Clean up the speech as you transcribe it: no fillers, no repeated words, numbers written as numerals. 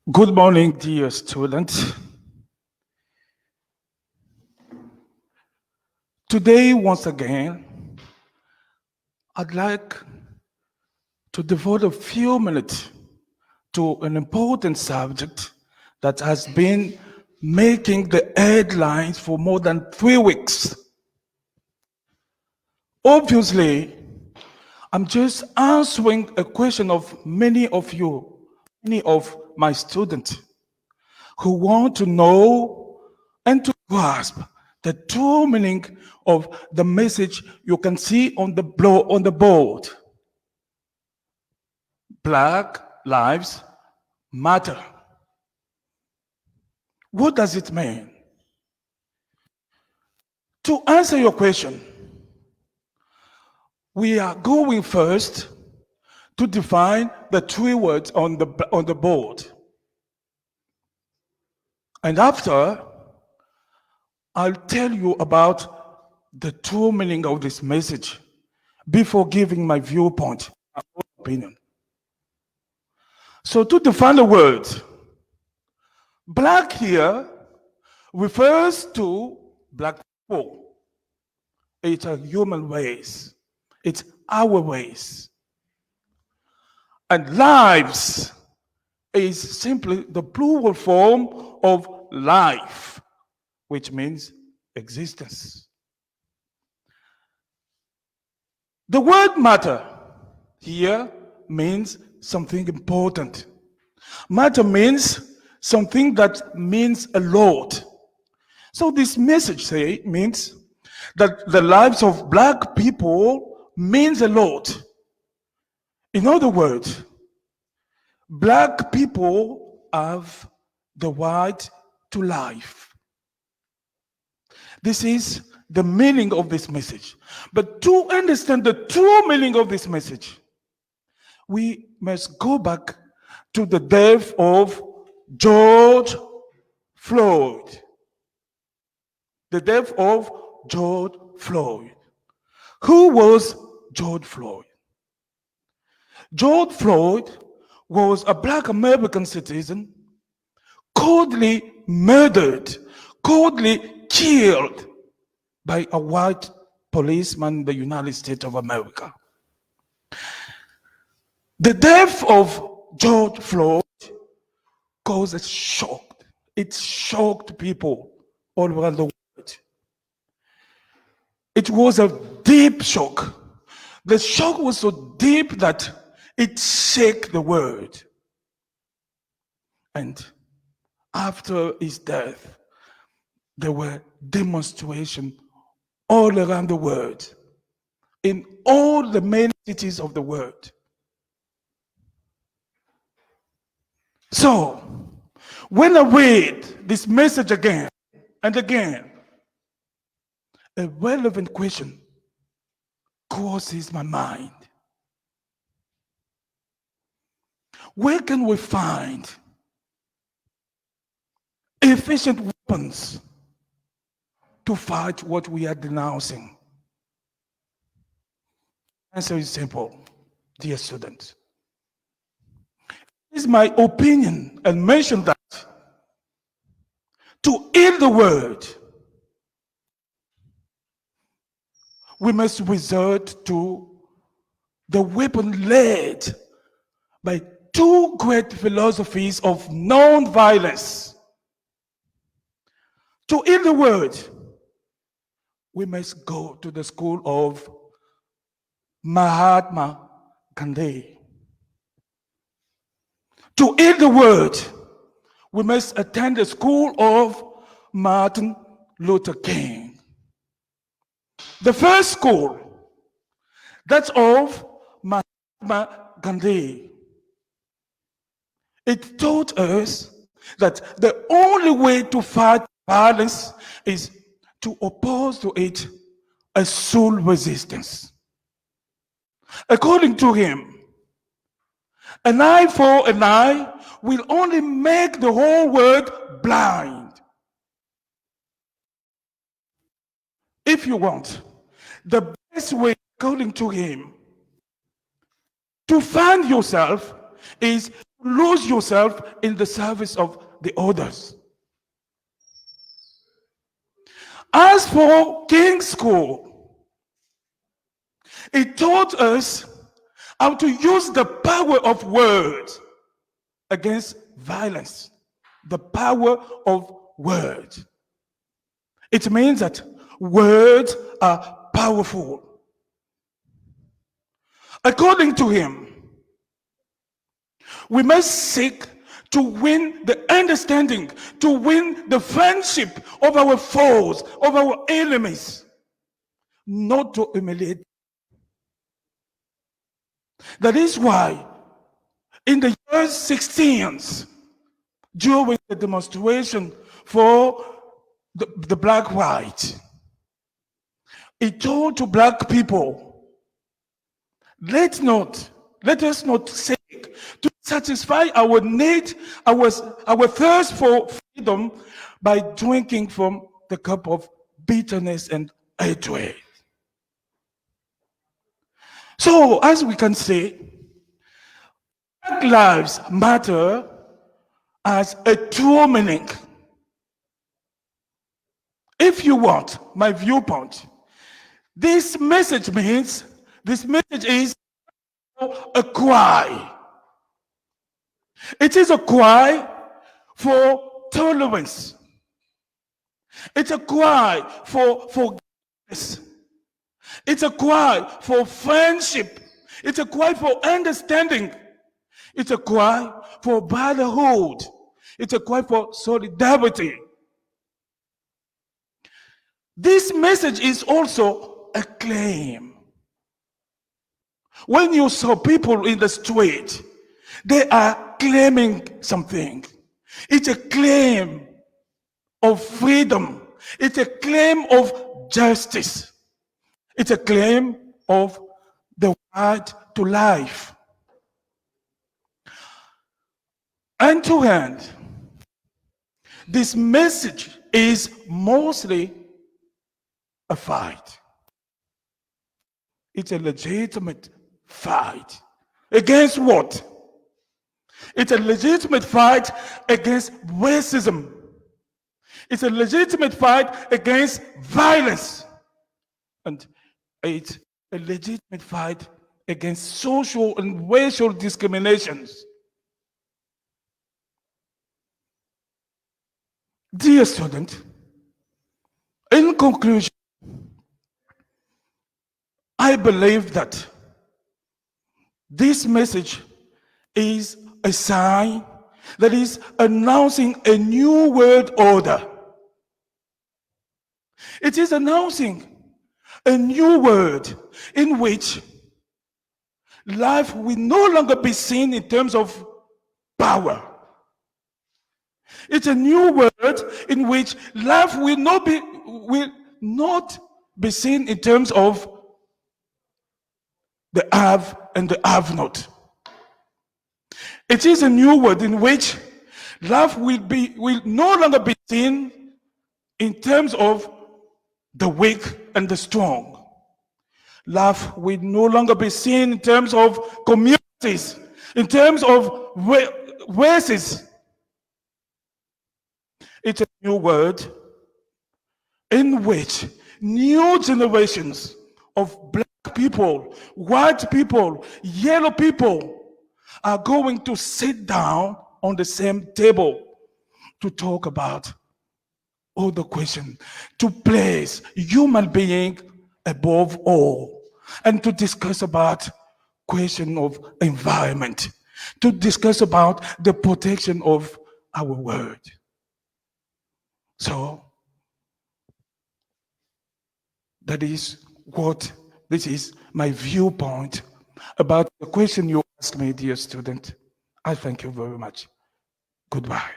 Good morning, dear students. Today, once again, I'd like to devote a few minutes to an important subject that has been making the headlines for more than 3 weeks. Obviously, I'm just answering a question of many of you, many of my students who want to know and to grasp the true meaning of the message you can see on the board. Black Lives Matter. What does it mean? To answer your question, we are going first to define the three words on the board. And after, I'll tell you about the true meaning of this message before giving my viewpoint, my opinion. So to define the word, black here refers to black people. It's a human race. It's our race. And lives is simply the plural form of life, which means existence. The word matter here means something important. Matter means something that means a lot. So this message means that the lives of black people means a lot. In other words, black people have the right to life. This is the meaning of this message. But to understand the true meaning of this message, we must go back to the death of George Floyd. The death of George Floyd. Who was George Floyd? George Floyd was a black American citizen coldly murdered, coldly killed by a white policeman in the United States of America. The death of George Floyd caused a shock. It shocked people all around the world. It was a deep shock. The shock was so deep that it shook the world. And after his death, there were demonstrations all around the world, in all the main cities of the world. So, when I read this message again and again, a relevant question crosses my mind. Where can we find efficient weapons to fight what we are denouncing? The answer is simple, dear students. It is my opinion and mention that to heal the world, we must resort to the weapon led by two great philosophies of non-violence. To heal the world, we must go to the school of Mahatma Gandhi. To heal the world, we must attend the school of Martin Luther King. The first school, that's of Mahatma Gandhi. It taught us that the only way to fight violence is to oppose to it a soul resistance. According to him, an eye for an eye will only make the whole world blind. If you want, the best way, according to him, to find yourself is lose yourself in the service of the others. As for King's School, it taught us how to use the power of words against violence. The power of words. It means that words are powerful. According to him, we must seek to win the understanding, to win the friendship of our foes, of our enemies, not to humiliate. That is why in the year 16s, during the demonstration for the black white, he told to black people, let us not seek to satisfy our need, our thirst for freedom by drinking from the cup of bitterness and hatred. So, as we can say, Black Lives Matter as a true meaning. If you want my viewpoint, this message is a cry. It is a cry for tolerance. It's a cry for forgiveness. It's a cry for friendship. It's a cry for understanding. It's a cry for brotherhood. It's a cry for solidarity. This message is also a claim. When you saw people in the street, they are claiming something. It's a claim of freedom. It's a claim of justice. It's a claim of the right to life. And to end, this message is mostly a fight. It's a legitimate fight. Against what? It's a legitimate fight against racism. It's a legitimate fight against violence. And it's a legitimate fight against social and racial discriminations. Dear student, in conclusion, I believe that this message is a sign that is announcing a new world order. It is announcing a new world in which life will no longer be seen in terms of power. It's a new world in which life will not be seen in terms of the have and the have not. It is a new world in which life will no longer be seen in terms of the weak and the strong. Life will no longer be seen in terms of communities, in terms of races. It's a new world in which new generations of black people, white people, yellow people are going to sit down on the same table to talk about all the questions, to place human being above all, and to discuss about question of environment, to discuss about the protection of our world. So this is my viewpoint about the question you asked me, dear student. I thank you very much. Goodbye.